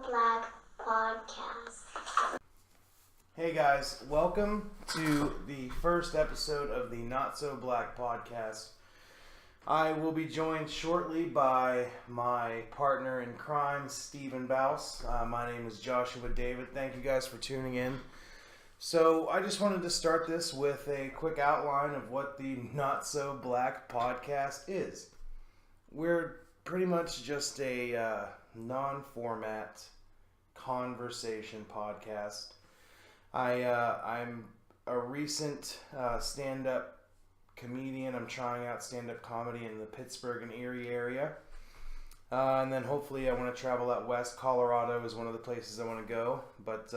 Black Podcast. Hey guys, welcome to the first episode of the Not So Black Podcast. I will be joined shortly by my partner in crime, Stephen Bouse. My name is Joshua David. Thank you guys for tuning in. So I just wanted to start this with a quick outline of what the Not So Black Podcast is. We're pretty much just a non-format conversation podcast. I'm a recent stand-up comedian. I'm trying out stand-up comedy in the Pittsburgh and Erie area. And then hopefully I want to travel out west. Colorado is one of the places I want to go. But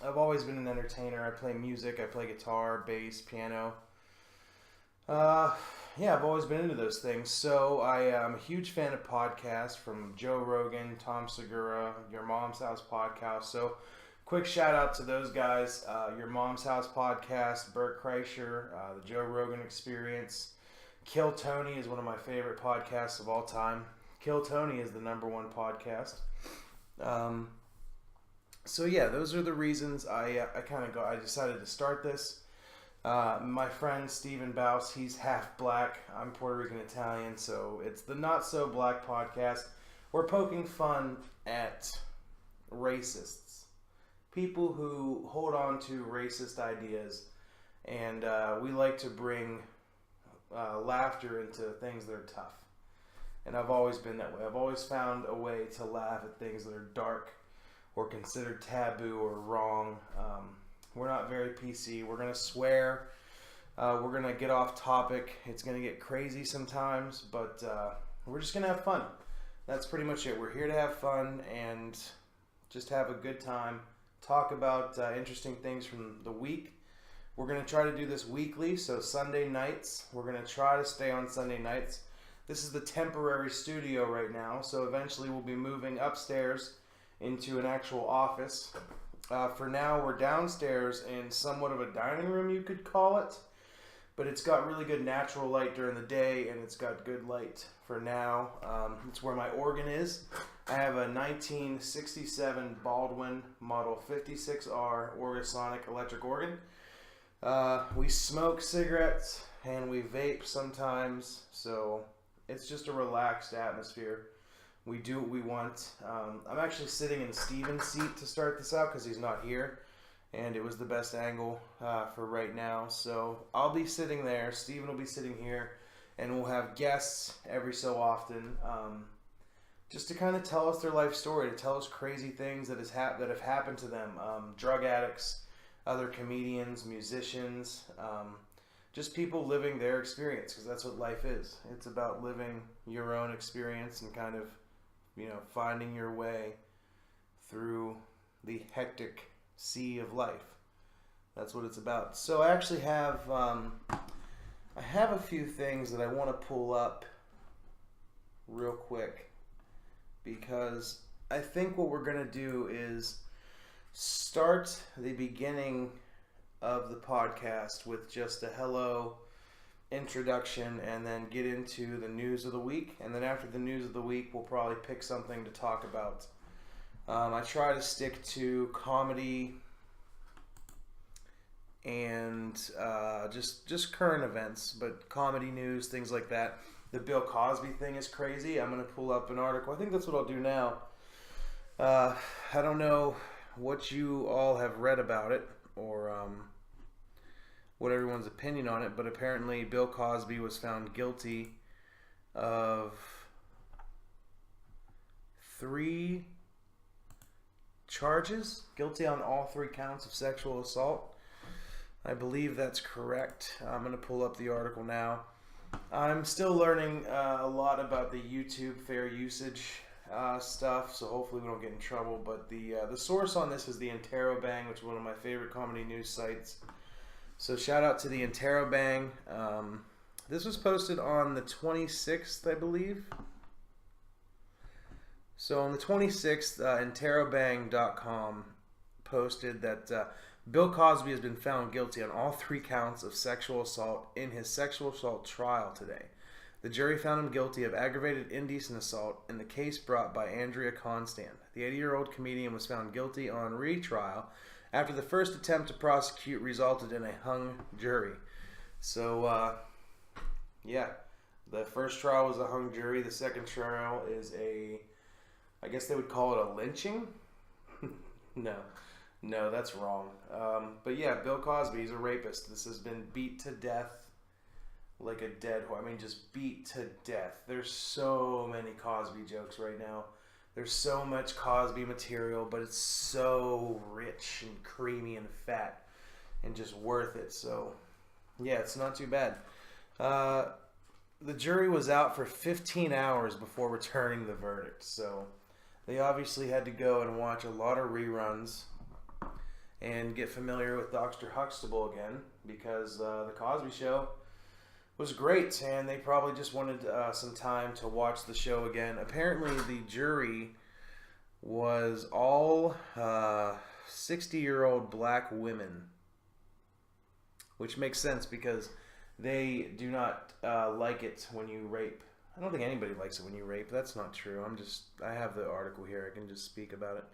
I've always been an entertainer. I play music. I play guitar, bass, piano. I've always been into those things. So I am a huge fan of podcasts from Joe Rogan, Tom Segura, Your Mom's House Podcast. So quick shout out to those guys. Your Mom's House Podcast, Bert Kreischer, the Joe Rogan Experience. Kill Tony is one of my favorite podcasts of all time. Kill Tony is the number one podcast. Those are the reasons I decided to start this. My friend Stephen Bouse, he's half black. I'm Puerto Rican Italian, so it's the Not So Black Podcast. We're poking fun at racists, people who hold on to racist ideas, and we like to bring laughter into things that are tough. And I've always been that way. I've always found a way to laugh at things that are dark or considered taboo or wrong. We're not very PC. We're going to swear. We're going to get off topic. It's going to get crazy sometimes, but we're just going to have fun. That's pretty much it. We're here to have fun and just have a good time. Talk about interesting things from the week. We're going to try to do this weekly, so Sunday nights. We're going to try to stay on Sunday nights. This is the temporary studio right now, so eventually we'll be moving upstairs into an actual office. For now, we're downstairs in somewhat of a dining room, you could call it. But it's got really good natural light during the day, and it's got good light for now. It's where my organ is. I have a 1967 Baldwin Model 56R Orgasonic electric organ. We smoke cigarettes, and we vape sometimes, so it's just a relaxed atmosphere. We do what we want. I'm actually sitting in Steven's seat to start this out because he's not here. And it was the best angle for right now. So I'll be sitting there. Steven will be sitting here. And we'll have guests every so often. Just to kind of tell us their life story. To tell us crazy things that have happened to them. Drug addicts, other comedians, musicians. Just people living their experience. Because that's what life is. It's about living your own experience and kind of finding your way through the hectic sea of life. That's what it's about. So I actually have a few things that I want to pull up real quick because I think what we're going to do is start the beginning of the podcast with just a hello introduction and then get into the news of the week, and then after the news of the week we'll probably pick something to talk about. I try to stick to comedy and just current events, but comedy news, things like that. The Bill Cosby thing is crazy. I'm going to pull up an article. I think that's what I'll do now. I don't know what you all have read about it or what everyone's opinion on it, but apparently Bill Cosby was found guilty of 3 charges, guilty on all 3 counts of sexual assault. I believe that's correct. I'm going to pull up the article now. I'm still learning a lot about the YouTube fair usage stuff, so hopefully we don't get in trouble, but the source on this is the Interrobang, which is one of my favorite comedy news sites. So shout out to the Interrobang. This was posted on the 26th, I believe. So on the 26th, Interrobang.com posted that Bill Cosby has been found guilty on all 3 counts of sexual assault in his sexual assault trial today. The jury found him guilty of aggravated indecent assault in the case brought by Andrea Constand, The 80-year-old comedian was found guilty on retrial after the first attempt to prosecute resulted in a hung jury. So, yeah, the first trial was a hung jury. The second trial is I guess they would call it a lynching? No, that's wrong. But yeah, Bill Cosby, he's a rapist. This has been beat to death like a dead horse. I mean, just beat to death. There's so many Cosby jokes right now. There's so much Cosby material, but it's so rich and creamy and fat and just worth it. So, yeah, it's not too bad. The jury was out for 15 hours before returning the verdict. So, they obviously had to go and watch a lot of reruns and get familiar with Dr. Huxtable again because the Cosby Show was great, and they probably just wanted some time to watch the show again. Apparently, the jury was all 60-year-old black women, which makes sense because they do not like it when you rape. I don't think anybody likes it when you rape. That's not true. I have the article here. I can just speak about it.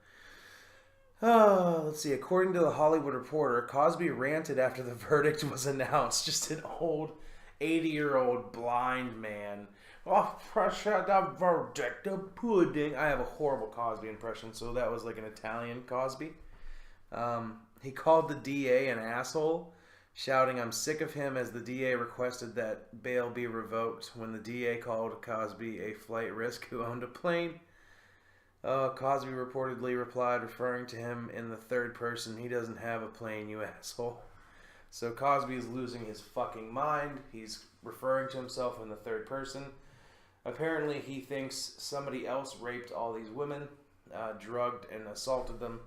Let's see. According to the Hollywood Reporter, Cosby ranted after the verdict was announced. Just an old 80-year-old blind man. Oh, pressure, the verdict, the pudding. I have a horrible Cosby impression, so that was like an Italian Cosby. He called the DA an asshole, shouting, "I'm sick of him," as the DA requested that bail be revoked when the DA called Cosby a flight risk who owned a plane. Cosby reportedly replied, referring to him in the third person, "He doesn't have a plane, you asshole." So Cosby is losing his fucking mind. He's referring to himself in the third person. Apparently he thinks somebody else raped all these women, drugged and assaulted them.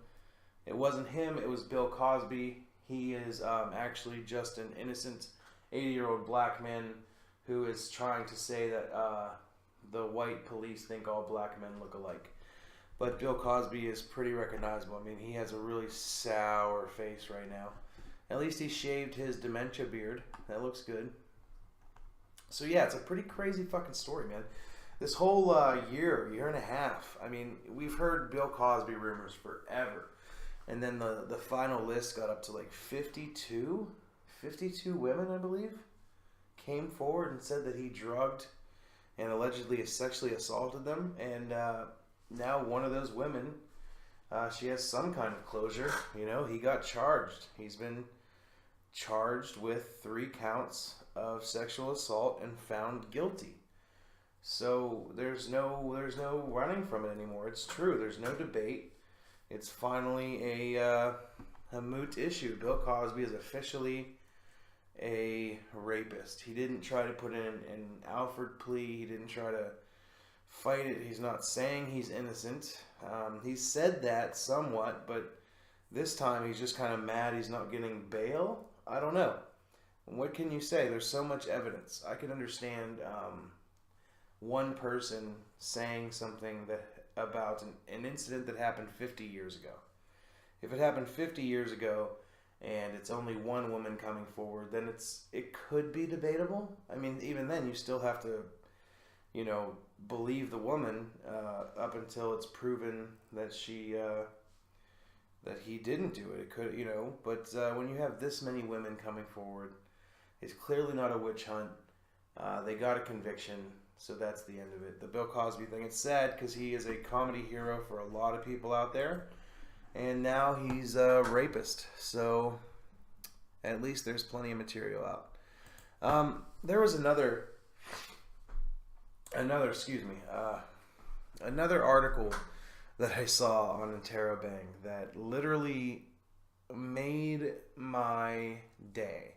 It wasn't him, it was Bill Cosby. He is actually just an innocent 80-year-old black man who is trying to say that the white police think all black men look alike. But Bill Cosby is pretty recognizable. I mean, he has a really sour face right now. At least he shaved his dementia beard. That looks good. So yeah, it's a pretty crazy fucking story, man. This whole year and a half, I mean, we've heard Bill Cosby rumors forever. And then the final list got up to like 52 women, I believe, came forward and said that he drugged and allegedly sexually assaulted them. And now one of those women, she has some kind of closure. You know, he got charged. He's been charged with 3 counts of sexual assault and found guilty. So there's no running from it anymore. It's true. There's no debate. It's finally a moot issue. Bill Cosby is officially a rapist. He didn't try to put in an Alford plea. He didn't try to fight it. He's not saying he's innocent. He said that somewhat, but this time he's just kind of mad he's not getting bail. I don't know. What can you say? There's so much evidence. I can understand one person saying something about an incident that happened 50 years ago. If it happened 50 years ago and it's only one woman coming forward, then it could be debatable. I mean, even then you still have to, believe the woman up until it's proven that that he didn't do it. It could, but when you have this many women coming forward, it's clearly not a witch hunt. They got a conviction, so that's the end of it. The Bill Cosby thing, it's sad because he is a comedy hero for a lot of people out there, and now he's a rapist. So at least there's plenty of material out. There was another article that I saw on Interrobang that literally made my day.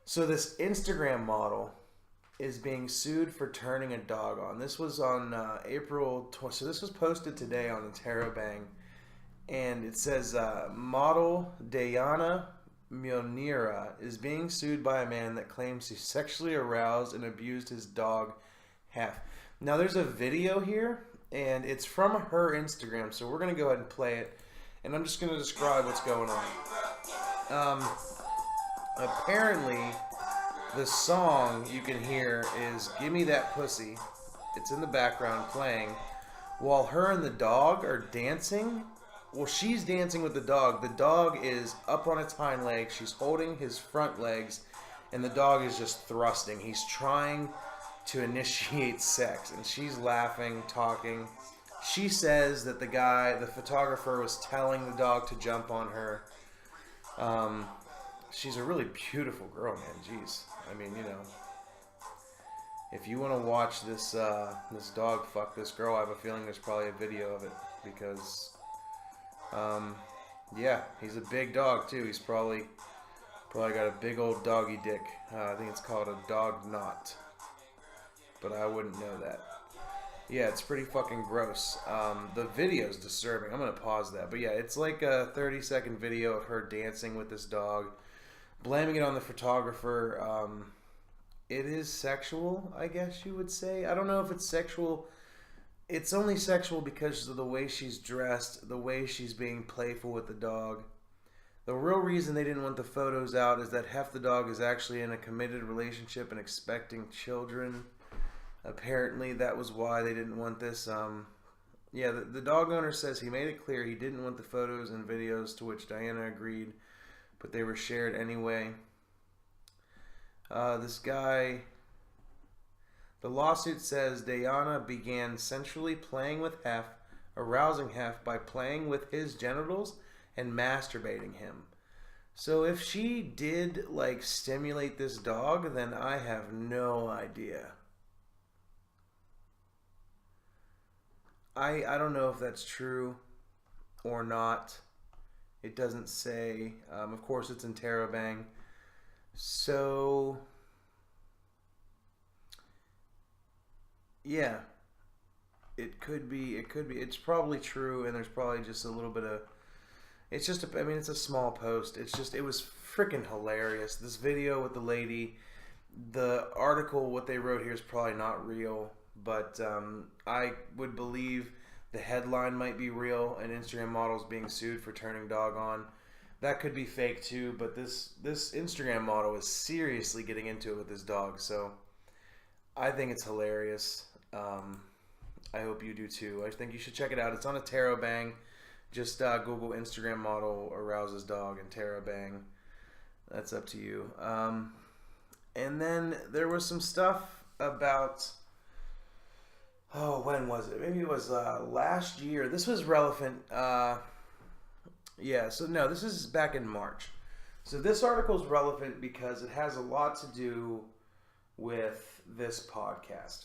So this Instagram model is being sued for turning a dog on. This was on April 20th. So this was posted today on Interrobang. And it says, model Dayana Mionira is being sued by a man that claims he sexually aroused and abused his dog half. Now there's a video here, and it's from her Instagram, so we're going to go ahead and play it. And I'm just going to describe what's going on. Apparently, the song you can hear is "Gimme That Pussy." It's in the background playing while her and the dog are dancing. Well, she's dancing with the dog. The dog is up on its hind legs. She's holding his front legs, and the dog is just thrusting. He's trying to initiate sex, and she's laughing, talking. She says that the photographer, was telling the dog to jump on her. She's a really beautiful girl, man. Jeez. I mean, if you want to watch this this dog fuck this girl, I have a feeling there's probably a video of it because, yeah, he's a big dog too. He's probably got a big old doggy dick. I think it's called a dog knot, but I wouldn't know that. Yeah, it's pretty fucking gross. The video's disturbing. I'm gonna pause that, but yeah, it's like a 30-second video of her dancing with this dog, blaming it on the photographer. It is sexual, I guess you would say. I don't know if it's sexual. It's only sexual because of the way she's dressed, the way she's being playful with the dog. The real reason they didn't want the photos out is that half the dog is actually in a committed relationship and expecting children. Apparently, that was why they didn't want this. Yeah, the dog owner says he made it clear he didn't want the photos and videos, to which Diana agreed, but they were shared anyway. This guy, the lawsuit says Diana began sensually playing with Hef, arousing Hef by playing with his genitals and masturbating him. So if she did, like, stimulate this dog, then I have no idea. I don't know if that's true or not. It doesn't say. Of course, it's in Terabang. So, yeah, it could be. It's probably true, and there's probably just a little bit of. It's just. I mean, it's a small post. It was freaking hilarious. This video with the lady, the article, what they wrote here is probably not real, but I would believe the headline might be real. An Instagram model is being sued for turning dog on. That could be fake too, but this Instagram model is seriously getting into it with this dog, so I think it's hilarious. I hope you do too. I think you should check it out. It's on a Terabang. Just Google Instagram model arouses dog and Terabang. That's up to you. And then there was some stuff about, when was it? Maybe it was last year. This was relevant. Yeah, so no, this is back in March. So this article is relevant because it has a lot to do with this podcast.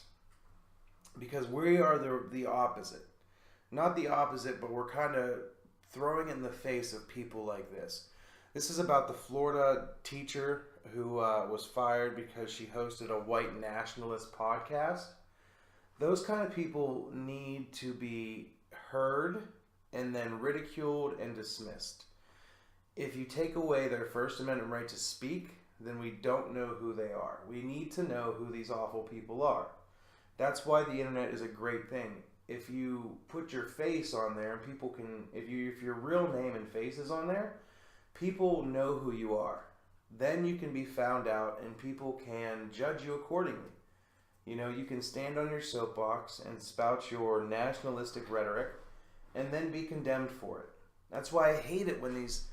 Because we are the opposite. Not the opposite, but we're kind of throwing in the face of people like this. This is about the Florida teacher who was fired because she hosted a white nationalist podcast. Those kind of people need to be heard and then ridiculed and dismissed. If you take away their First Amendment right to speak, then we don't know who they are. We need to know who these awful people are. That's why the internet is a great thing. If you put your face on there, and people can, if your real name and face is on there, people know who you are. Then you can be found out and people can judge you accordingly. You can stand on your soapbox and spout your nationalistic rhetoric and then be condemned for it. That's why I hate it when these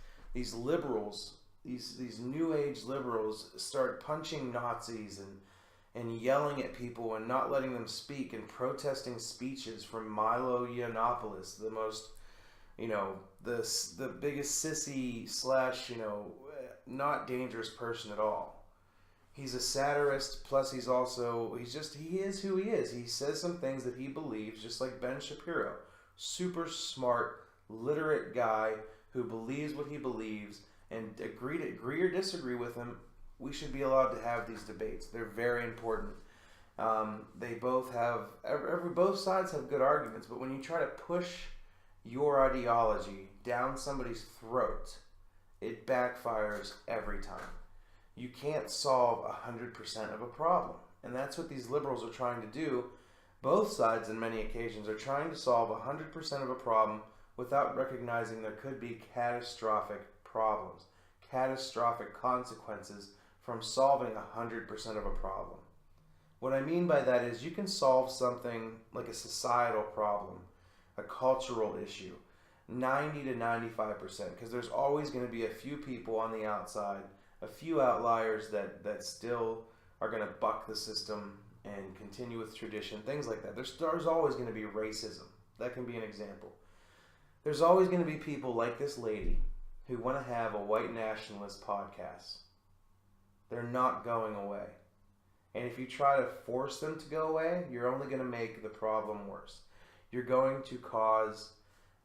liberals, these new age liberals start punching Nazis and yelling at people and not letting them speak and protesting speeches from Milo Yiannopoulos, the most, the biggest sissy / not dangerous person at all. He's a satirist, plus he is who he is. He says some things that he believes, just like Ben Shapiro. Super smart, literate guy who believes what he believes, and agree or disagree with him. We should be allowed to have these debates. They're very important. They both have both sides have good arguments, but when you try to push your ideology down somebody's throat, it backfires every time. You can't solve 100% of a problem, and that's what these liberals are trying to do. Both sides, in many occasions, are trying to solve 100% of a problem without recognizing there could be catastrophic problems, catastrophic consequences from solving 100% of a problem. What I mean by that is you can solve something like a societal problem a cultural issue. 90 to 95%, because there's always going to be a few people on the outside, a few outliers that still are going to buck the system and continue with tradition, things like that. There's always going to be racism. That can be an example. There's always going to be people like this lady who want to have a white nationalist podcast. They're not going away. And if you try to force them to go away, you're only going to make the problem worse. You're going to cause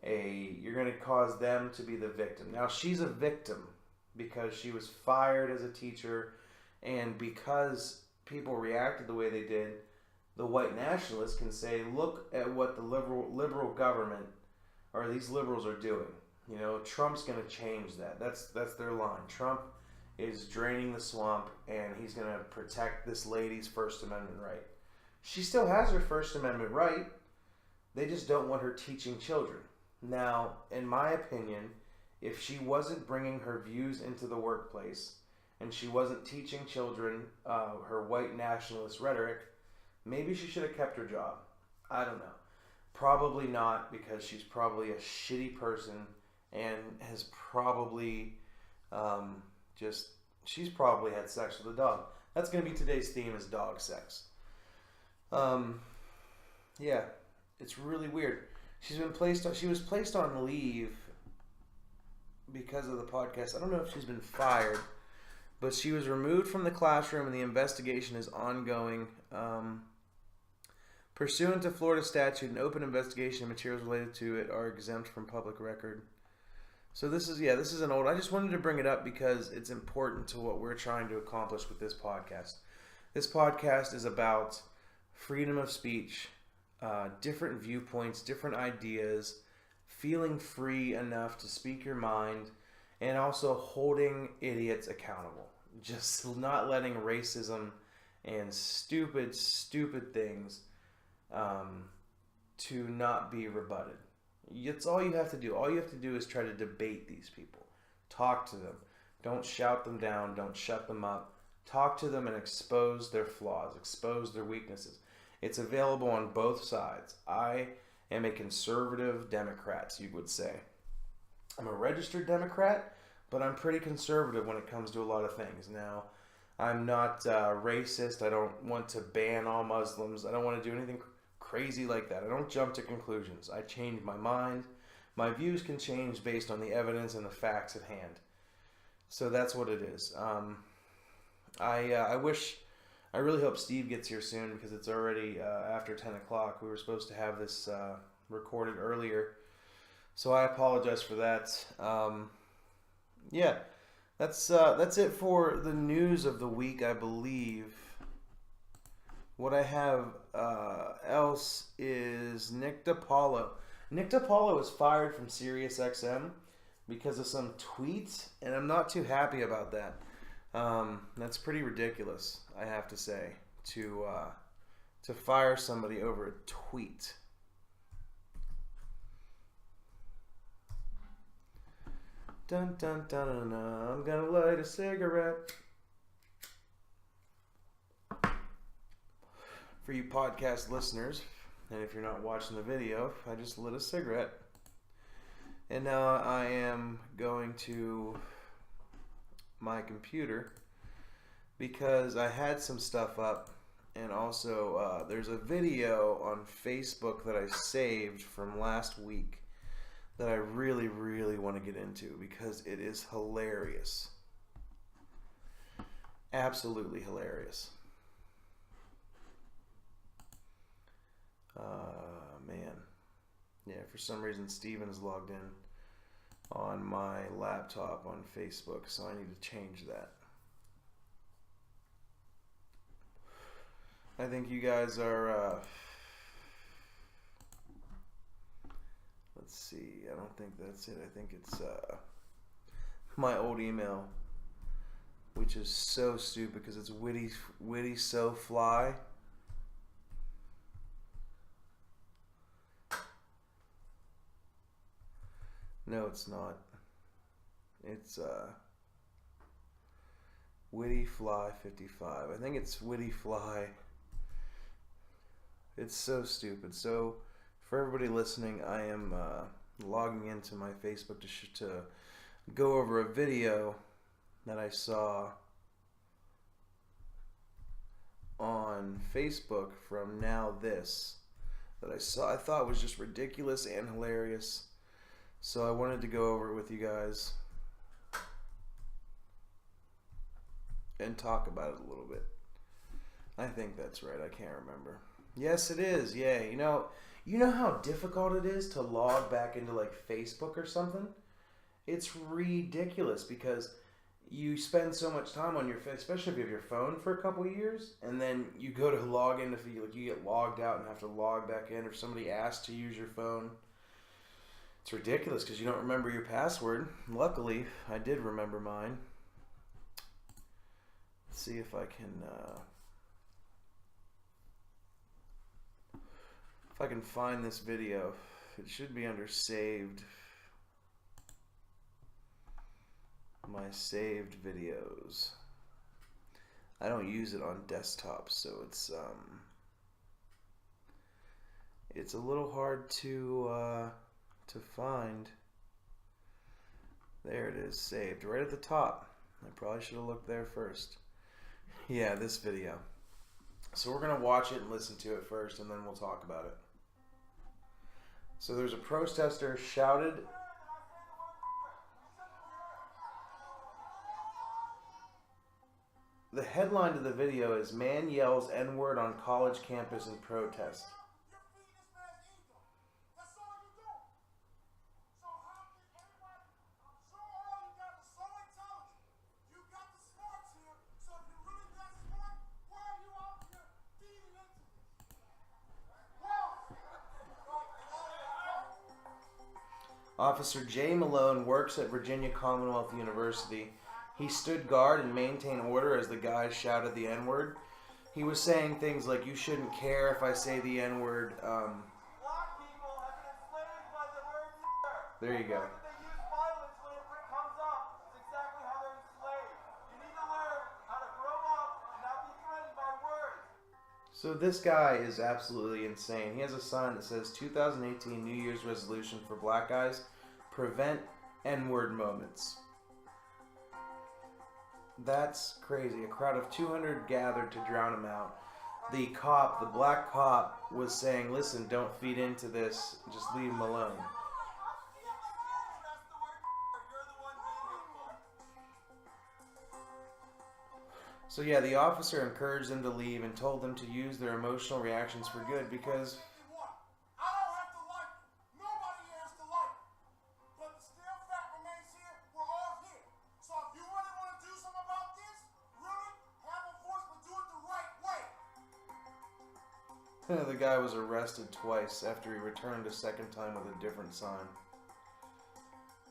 them to be the victim. Now, she's a victim because she was fired as a teacher, and because people reacted the way they did, the white nationalists can say, look at what the liberal government or these liberals are doing. You know, Trump's going to change that. That's their line. Trump is draining the swamp, and he's going to protect this lady's First Amendment right. She still has her First Amendment right. They just don't want her teaching children. Now, in my opinion, if she wasn't bringing her views into the workplace and she wasn't teaching children her white nationalist rhetoric, maybe she should have kept her job. I don't know. Probably not, because she's probably a shitty person and has probably she's probably had sex with a dog. That's going to be today's theme, is dog sex. Yeah, it's really weird. She was placed on leave because of the podcast. I don't know if she's been fired, but she was removed from the classroom and the investigation is ongoing. Pursuant to Florida statute, an open investigation and materials related to it are exempt from public record. So this is an old. I just wanted to bring it up because it's important to what we're trying to accomplish with this podcast. This podcast is about freedom of speech, different viewpoints, different ideas, feeling free enough to speak your mind, and also holding idiots accountable. Just not letting racism and stupid things to not be rebutted. It's all you have to do. All you have to do is try to debate these people. Talk to them. Don't shout them down. Don't shut them up. Talk to them and expose their flaws, expose their weaknesses. It's available on both sides. I am a conservative Democrat, you would say. I'm a registered Democrat, but I'm pretty conservative when it comes to a lot of things. Now, I'm not racist. I don't want to ban all Muslims. I don't want to do anything crazy like that. I don't jump to conclusions. I change my mind. My views can change based on the evidence and the facts at hand. So that's what it is. I really hope Steve gets here soon, because it's already after 10 o'clock. We were supposed to have this recorded earlier. So I apologize for that. Yeah, that's it for the news of the week, I believe. What I have else is Nick DiPaolo. Nick DiPaolo was fired from SiriusXM because of some tweets, and I'm not too happy about that. That's pretty ridiculous, I have to say, to fire somebody over a tweet. Dun dun dun dun dun. I'm gonna light a cigarette. For you podcast listeners, and if you're not watching the video, I just lit a cigarette. And now I am going to my computer because I had some stuff up, and also there's a video on Facebook that I saved from last week that I really want to get into because it is hilarious. Absolutely hilarious. Man. Yeah, for some reason Steven is logged in on my laptop on Facebook, so I need to change that. I think you guys are, let's see, I don't think that's it. I think it's my old email, which is so stupid because it's witty so fly. No, it's not. It's WittyFly55. I think it's WittyFly. It's so stupid, so For everybody listening, I am logging into my Facebook to go over a video that I saw on Facebook from Now This that I thought was just ridiculous and hilarious. So I wanted to go over it with you guys and talk about it a little bit. I think that's right. I can't remember. Yes, it is. Yeah, you know how difficult it is to log back into like Facebook or something? It's ridiculous because you spend so much time on your, especially if you have your phone for a couple years, and then you go to log in, if you get logged out and have to log back in, or somebody asks to use your phone. It's ridiculous because you don't remember your password. Luckily, I did remember mine. Let's see if I can find this video. It should be under saved. My saved videos. I don't use it on desktop, so it's a little hard to find. There it is, saved right at the top. I probably should have looked there first. Yeah, this video. So we're gonna watch it and listen to it first, and then we'll talk about it. So there's a protester shouted. The headline to the video is "Man Yells N-Word on College Campus in Protest." Officer Jay Malone works at Virginia Commonwealth University. He stood guard and maintained order as the guys shouted the N-word. He was saying things like, "You shouldn't care if I say the N-word." Black people have been enslaved by the word nigger. There you go. They use violence whenever it comes up. It's exactly how they're enslaved. You need to learn how to grow up and not be threatened by words. So this guy is absolutely insane. He has a sign that says 2018 New Year's resolution for black guys: prevent N-word moments. That's crazy. A crowd of 200 gathered to drown him out. The black cop, was saying, "Listen, don't feed into this. Just leave him alone." So yeah, the officer encouraged them to leave and told them to use their emotional reactions for good because the guy was arrested twice after he returned a second time with a different sign.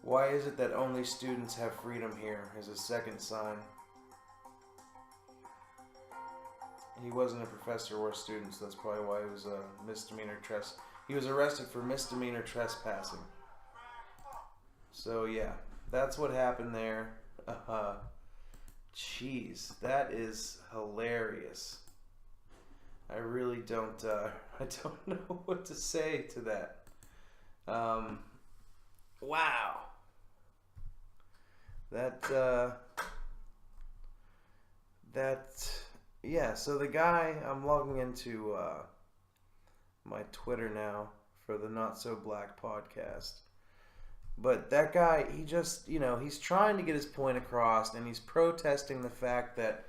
"Why is it that only students have freedom here?" is his second sign. He wasn't a professor or a student, so that's probably why he was a misdemeanor He was arrested for misdemeanor trespassing. So yeah, that's what happened there. Jeez, that is hilarious. I really don't. I don't know what to say to that. Wow. Yeah. So the guy, I'm logging into my Twitter now for the Not So Black podcast. But that guy, he just, he's trying to get his point across, and he's protesting the fact that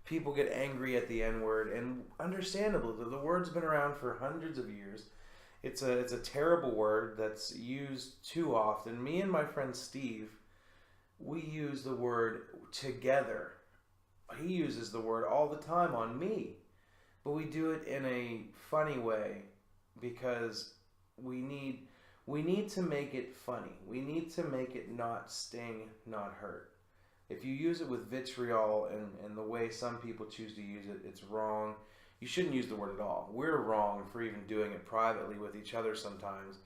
people get angry at the N-word, and understandably, the word's been around for hundreds of years. It's a terrible word that's used too often. Me and my friend Steve, we use the word together. He uses the word all the time on me, but we do it in a funny way because we need to make it funny. We need to make it not sting, not hurt. If you use it with vitriol and the way some people choose to use it, it's wrong. You shouldn't use the word at all. We're wrong for even doing it privately with each other sometimes.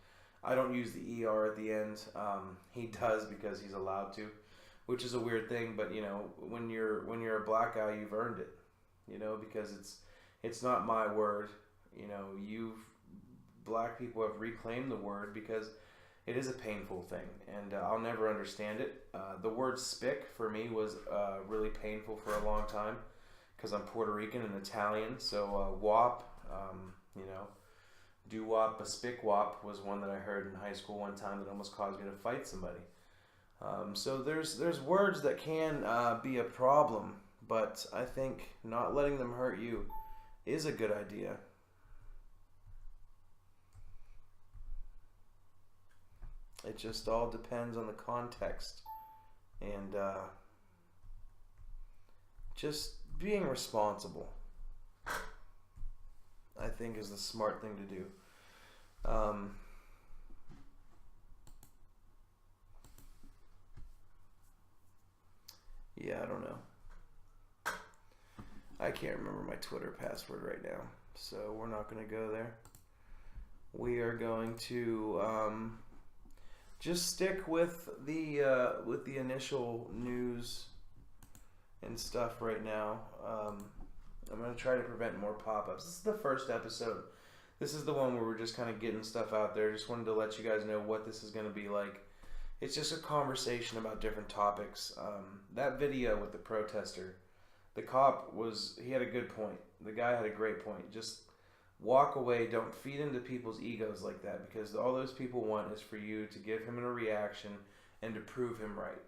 I don't use the ER at the end. He does because he's allowed to, which is a weird thing. But when you're a black guy, you've earned it. Because it's not my word. black people have reclaimed the word because it is a painful thing, and I'll never understand it. The word spick for me was really painful for a long time because I'm Puerto Rican and Italian. So wop, doo-wop, a spick wop was one that I heard in high school one time that almost caused me to fight somebody. So there's words that can be a problem, but I think not letting them hurt you is a good idea. It just all depends on the context and just being responsible, I think, is the smart thing to do. Yeah, I don't know. I can't remember my Twitter password right now, so we're not going to go there. We are going to just stick with the initial news and stuff right now. I'm going to try to prevent more pop-ups. This is the first episode. This is the one where we're just kind of getting stuff out there. Just wanted to let you guys know what this is going to be like. It's just a conversation about different topics. That video with the protester, the cop he had a good point. The guy had a great point. Just walk away. Don't feed into people's egos like that, because all those people want is for you to give him a reaction and to prove him right.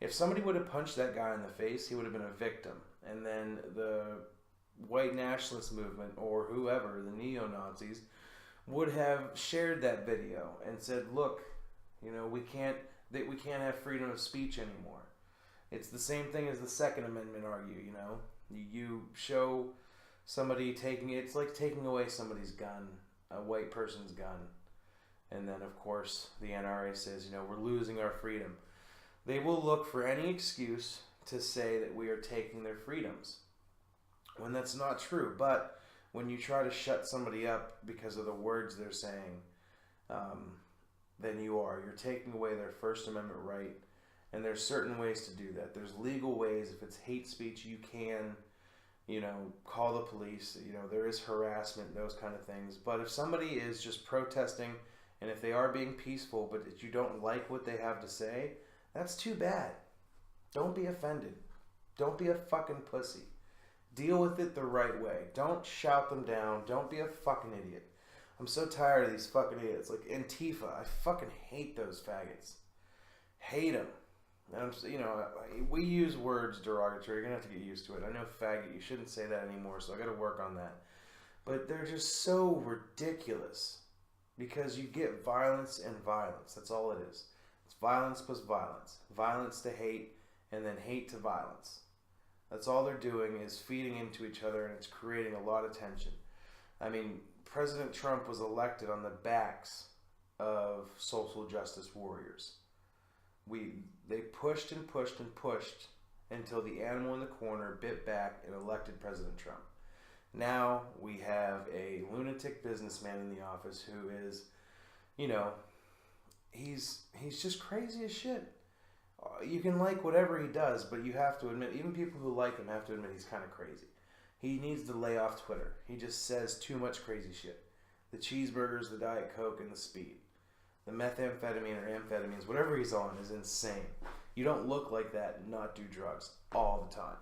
If somebody would have punched that guy in the face, he would have been a victim. And then the white nationalist movement or whoever, the neo-Nazis, would have shared that video and said, look, we can't have freedom of speech anymore. It's the same thing as the Second Amendment argue, You show somebody it's like taking away somebody's gun, a white person's gun. And then, of course, the NRA says, we're losing our freedom. They will look for any excuse to say that we are taking their freedoms, when that's not true. But when you try to shut somebody up because of the words they're saying, then you're taking away their First Amendment right. And there's certain ways to do that. There's legal ways. If it's hate speech, you can, call the police. There is harassment, those kind of things. But if somebody is just protesting, and if they are being peaceful, but if you don't like what they have to say, that's too bad. Don't be offended. Don't be a fucking pussy. Deal with it the right way. Don't shout them down. Don't be a fucking idiot. I'm so tired of these fucking idiots. Like Antifa. I fucking hate those faggots. Hate them. And we use words derogatory. You're going to have to get used to it. I know faggot, you shouldn't say that anymore, so I got to work on that. But they're just so ridiculous. Because you get violence and violence. That's all it is. It's violence plus violence. Violence to hate, and then hate to violence. That's all they're doing, is feeding into each other, and it's creating a lot of tension. I mean, President Trump was elected on the backs of social justice warriors. They pushed and pushed and pushed until the animal in the corner bit back and elected President Trump. Now we have a lunatic businessman in the office who is, he's just crazy as shit. You can like whatever he does, but you have to admit, even people who like him have to admit he's kind of crazy. He needs to lay off Twitter. He just says too much crazy shit. The cheeseburgers, the Diet Coke, and the speed. The methamphetamine or amphetamines, whatever he's on, is insane. You don't look like that and not do drugs all the time.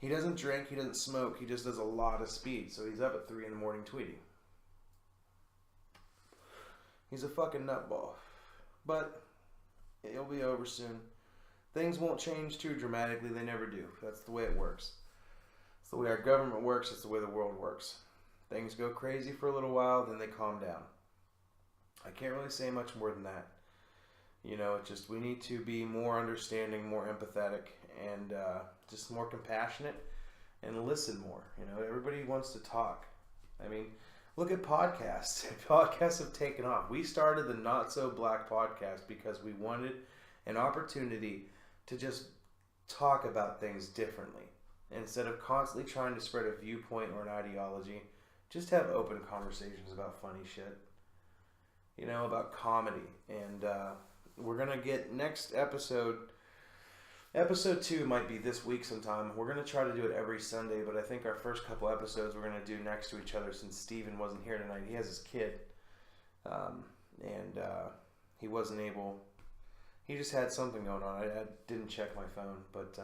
He doesn't drink, he doesn't smoke, he just does a lot of speed. So he's up at 3 a.m. tweeting. He's a fucking nutball. But it'll be over soon. Things won't change too dramatically, they never do. That's the way it works. It's the way our government works, it's the way the world works. Things go crazy for a little while, then they calm down. I can't really say much more than that. It's just we need to be more understanding, more empathetic, and just more compassionate and listen more. Everybody wants to talk. I mean, look at podcasts. Podcasts have taken off. We started the Not So Black podcast because we wanted an opportunity to just talk about things differently. Instead of constantly trying to spread a viewpoint or an ideology, just have open conversations about funny shit. About comedy. And we're going to get next episode. Episode 2 might be this week sometime. We're going to try to do it every Sunday, but I think our first couple episodes we're going to do next to each other since Steven wasn't here tonight. He has his kid. and he wasn't able. He just had something going on. I didn't check my phone, but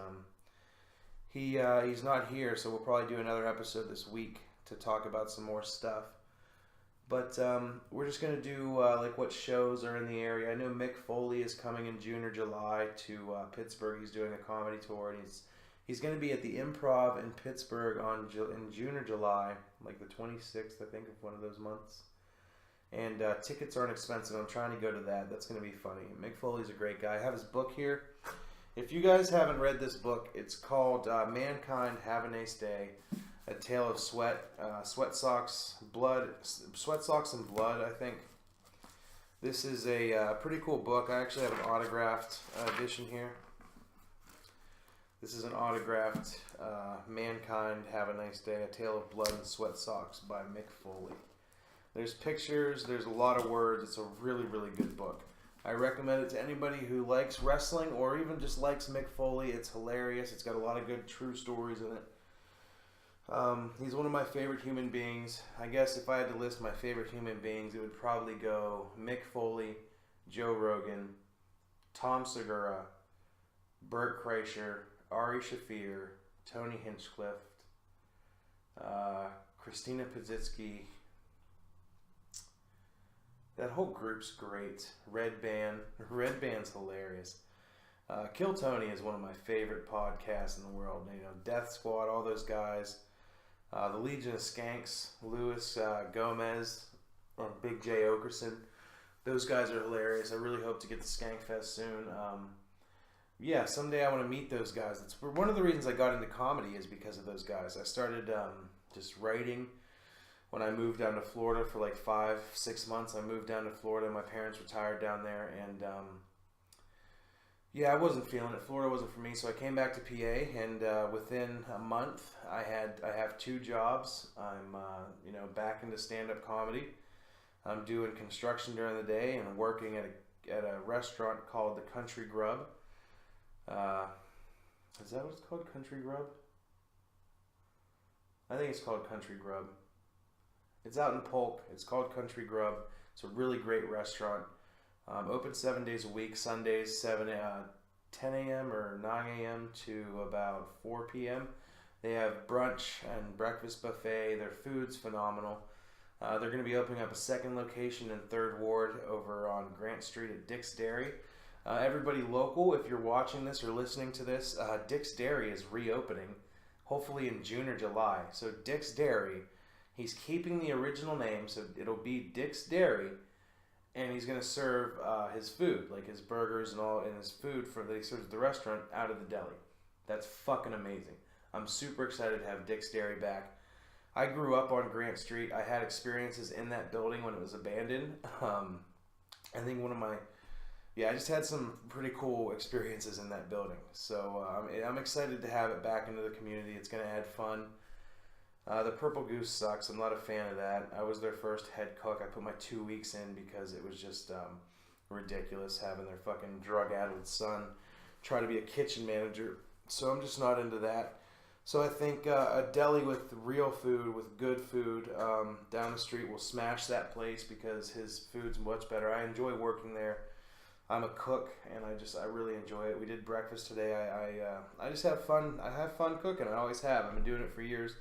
he's not here, so we'll probably do another episode this week to talk about some more stuff. But we're just gonna do like what shows are in the area. I know Mick Foley is coming in June or July to Pittsburgh. He's doing a comedy tour, and he's gonna be at the Improv in Pittsburgh in June or July, like the 26th, I think, of one of those months. And tickets aren't expensive. I'm trying to go to that. That's going to be funny. Mick Foley's a great guy. I have his book here. If you guys haven't read this book, it's called Mankind Have a Nice Day, A Tale of Sweat, Sweat Socks, and Blood, I think. This is a pretty cool book. I actually have an autographed edition here. This is an autographed Mankind Have a Nice Day, A Tale of Blood and Sweat Socks by Mick Foley. There's pictures, there's a lot of words. It's a really, really good book. I recommend it to anybody who likes wrestling or even just likes Mick Foley. It's hilarious. It's got a lot of good true stories in it. He's one of my favorite human beings. I guess if I had to list my favorite human beings, it would probably go Mick Foley, Joe Rogan, Tom Segura, Bert Kreischer, Ari Shaffir, Tony Hinchcliffe, Christina Pazitsky. That whole group's great. Red Band's hilarious. Kill Tony is one of my favorite podcasts in the world. You know, Death Squad, all those guys. The Legion of Skanks, Luis Gomez, and Big J Okerson. Those guys are hilarious. I really hope to get to Skankfest soon. Yeah, someday I want to meet those guys. It's one of the reasons I got into comedy is because of those guys. I started just writing. When I moved down to Florida for like 5-6 months, I moved down to Florida. My parents retired down there, and yeah, I wasn't feeling it. Florida wasn't for me, so I came back to PA, and within a month, I have 2 jobs. I'm back into stand-up comedy. I'm doing construction during the day and working at a restaurant called the Country Grub. Is that what it's called, Country Grub? I think it's called Country Grub. It's out in Polk. It's called Country Grub. It's a really great restaurant. Open 7 days a week. Sundays 10 a.m. or 9 a.m. to about 4 p.m. They have brunch and breakfast buffet. Their food's phenomenal. They're going to be opening up a second location in 3rd Ward over on Grant Street at Dick's Dairy. Everybody local, if you're watching this or listening to this, Dick's Dairy is reopening, hopefully in June or July. So Dick's Dairy... He's keeping the original name, so it'll be Dick's Dairy, and he's going to serve his food, like his burgers and all, and his food that he serves at the restaurant out of the deli. That's fucking amazing. I'm super excited to have Dick's Dairy back. I grew up on Grant Street. I had experiences in that building when it was abandoned. I think I just had some pretty cool experiences in that building. So I'm excited to have it back into the community. It's going to add fun. The Purple Goose sucks. I'm not a fan of that. I was their first head cook. I put my 2 weeks in because it was just ridiculous having their fucking drug-addled son try to be a kitchen manager. So I'm just not into that. So I think a deli with real food, with good food down the street will smash that place because his food's much better. I enjoy working there. I'm a cook, and I really enjoy it. We did breakfast today. I just have fun. I have fun cooking. I always have. I've been doing it for years.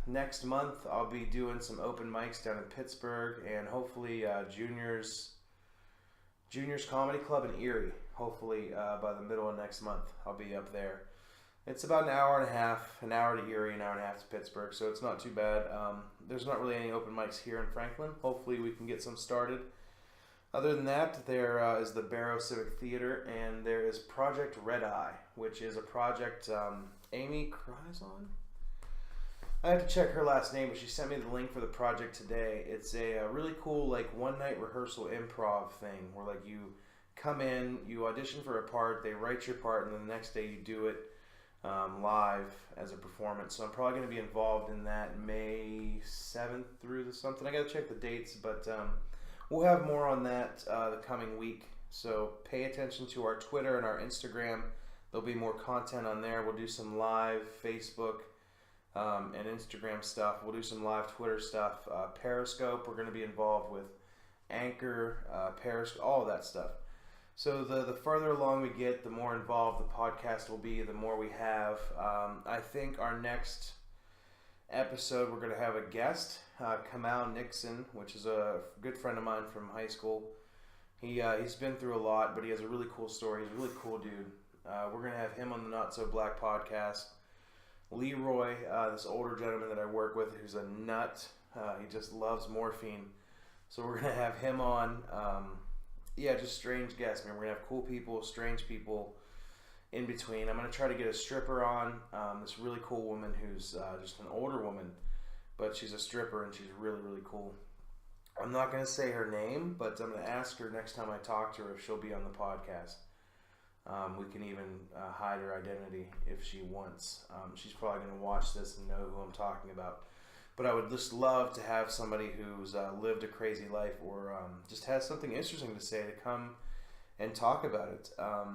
Next month I'll be doing some open mics down in Pittsburgh and hopefully Junior's Comedy Club in Erie. Hopefully by the middle of next month I'll be up there. It's about an hour and a half, an hour to Erie, an hour and a half to Pittsburgh, so it's not too bad. There's not really any open mics here in Franklin. Hopefully we can get some started. Other than that, there is the Barrow Civic Theater, and there is Project Red Eye, which is a project Amy cries on. I have to check her last name, but she sent me the link for the project today. It's a really cool, like, one-night rehearsal improv thing where, like, you come in, you audition for a part, they write your part, and then the next day you do it live as a performance. So I'm probably going to be involved in that May 7th through the something. I got to check the dates, but we'll have more on that the coming week. So pay attention to our Twitter and our Instagram. There'll be more content on there. We'll do some live Facebook and Instagram stuff. We'll do some live Twitter stuff. Periscope, we're going to be involved with Anchor, Periscope, all of that stuff. So the further along we get, the more involved the podcast will be, the more we have. I think our next episode, we're going to have a guest, Kamal Nixon, which is a good friend of mine from high school. He's been through a lot, but he has a really cool story. He's a really cool dude. We're going to have him on the Not So Black podcast. Leroy, this older gentleman that I work with, who's a nut. He just loves morphine. So we're going to have him on. Just strange guests, man. We're going to have cool people, strange people in between. I'm going to try to get a stripper on. This really cool woman who's just an older woman, but she's a stripper and she's really, really cool. I'm not going to say her name, but I'm going to ask her next time I talk to her if she'll be on the podcast. We can even hide her identity if she wants. She's probably going to watch this and know who I'm talking about. But I would just love to have somebody who's lived a crazy life or just has something interesting to say to come and talk about it. I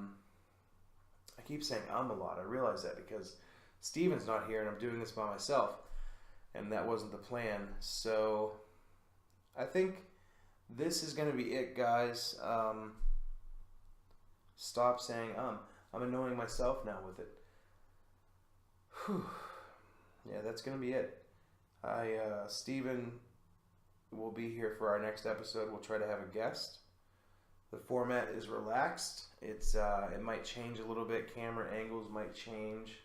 keep saying a lot. I realize that because Steven's not here and I'm doing this by myself. And that wasn't the plan. So I think this is going to be it, guys. Stop saying I'm annoying myself now with it. Whew. Yeah, that's going to be it. Steven will be here for our next episode. We'll try to have a guest. The format is relaxed. It might change a little bit. Camera angles might change.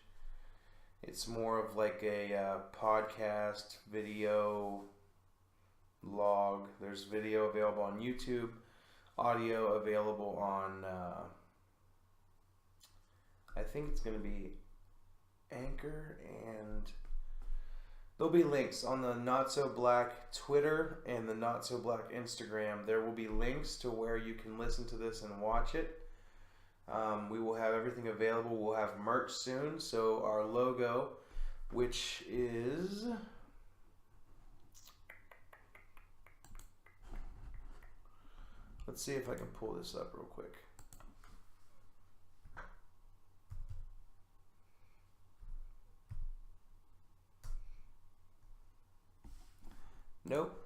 It's more of like a podcast, video, log. There's video available on YouTube. Audio available on, I think it's going to be Anchor, and there'll be links on the Not So Black Twitter and the Not So Black Instagram. There will be links to where you can listen to this and watch it. We will have everything available. We'll have merch soon. So our logo, which is... Let's see if I can pull this up real quick. Nope.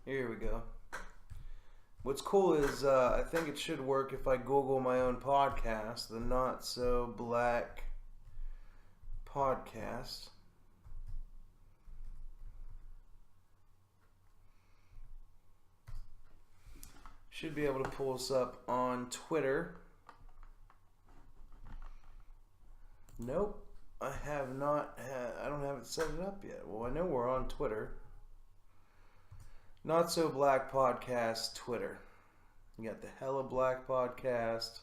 Here we go. What's cool is I think it should work if I Google my own podcast, the Not So Black podcast. Should be able to pull us up on Twitter. Nope, I have not. I don't have it set it up yet. Well, I know we're on Twitter. Not So Black Podcast Twitter. You got the Hella Black Podcast.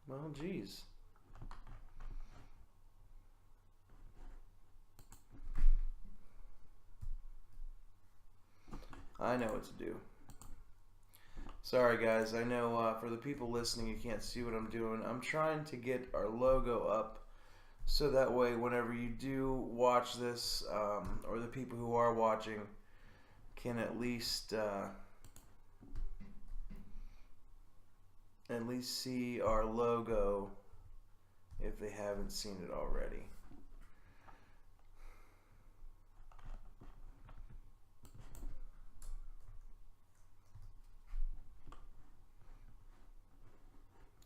Well, geez. I know what to do. Sorry guys, I know for the people listening you can't see what I'm doing. I'm trying to get our logo up so that way whenever you do watch this, or the people who are watching can at least see our logo if they haven't seen it already.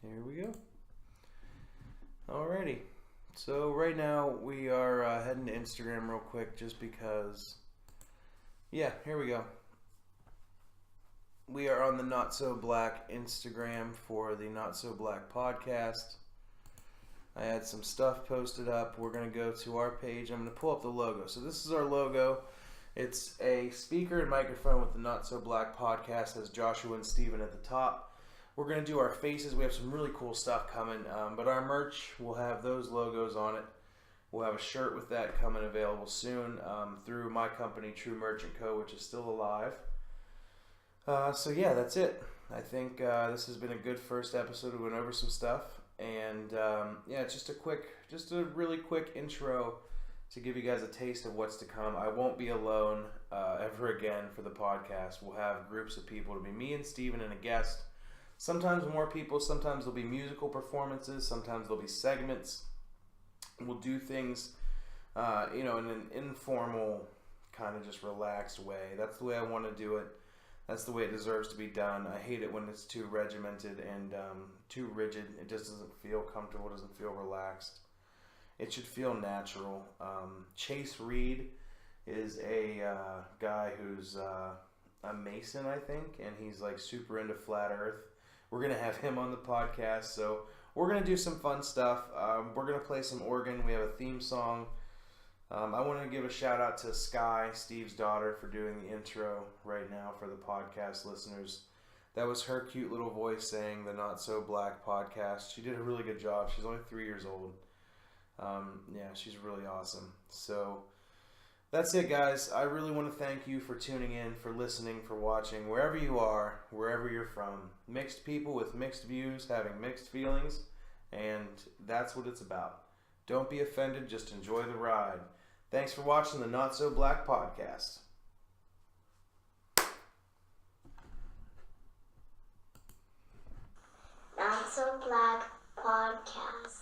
Here we go. Alrighty. So right now we are heading to Instagram real quick just because, yeah, here we go. We are on the Not So Black Instagram for the Not So Black podcast. I had some stuff posted up. We're going to go to our page. I'm going to pull up the logo. So this is our logo. It's a speaker and microphone with the Not So Black podcast. Has Joshua and Steven at the top. We're going to do our faces. We have some really cool stuff coming. But our merch will have those logos on it. We'll have a shirt with that coming available soon through my company, True Merchant Co., which is still alive. So yeah, that's it. I think this has been a good first episode. We went over some stuff. And yeah, just a really quick intro to give you guys a taste of what's to come. I won't be alone ever again for the podcast. We'll have groups of people. It'll be me and Steven and a guest. Sometimes more people. Sometimes there'll be musical performances. Sometimes there'll be segments. We'll do things, in an informal, kind of just relaxed way. That's the way I want to do it. That's the way it deserves to be done. I hate it when it's too regimented and too rigid. It just doesn't feel comfortable. It doesn't feel relaxed. It should feel natural. Chase Reed is a guy who's a Mason, I think, and he's like super into flat Earth. We're going to have him on the podcast, so we're going to do some fun stuff. We're going to play some organ. We have a theme song. I want to give a shout out to Sky, Steve's daughter, for doing the intro right now for the podcast listeners. That was her cute little voice saying the Not So Black podcast. She did a really good job. She's only 3 years old. She's really awesome. So that's it, guys. I really want to thank you for tuning in, for listening, for watching, wherever you are, wherever you're from. Mixed people with mixed views, having mixed feelings, and that's what it's about. Don't be offended, just enjoy the ride. Thanks for watching the Not So Black podcast. Not So Black Podcast.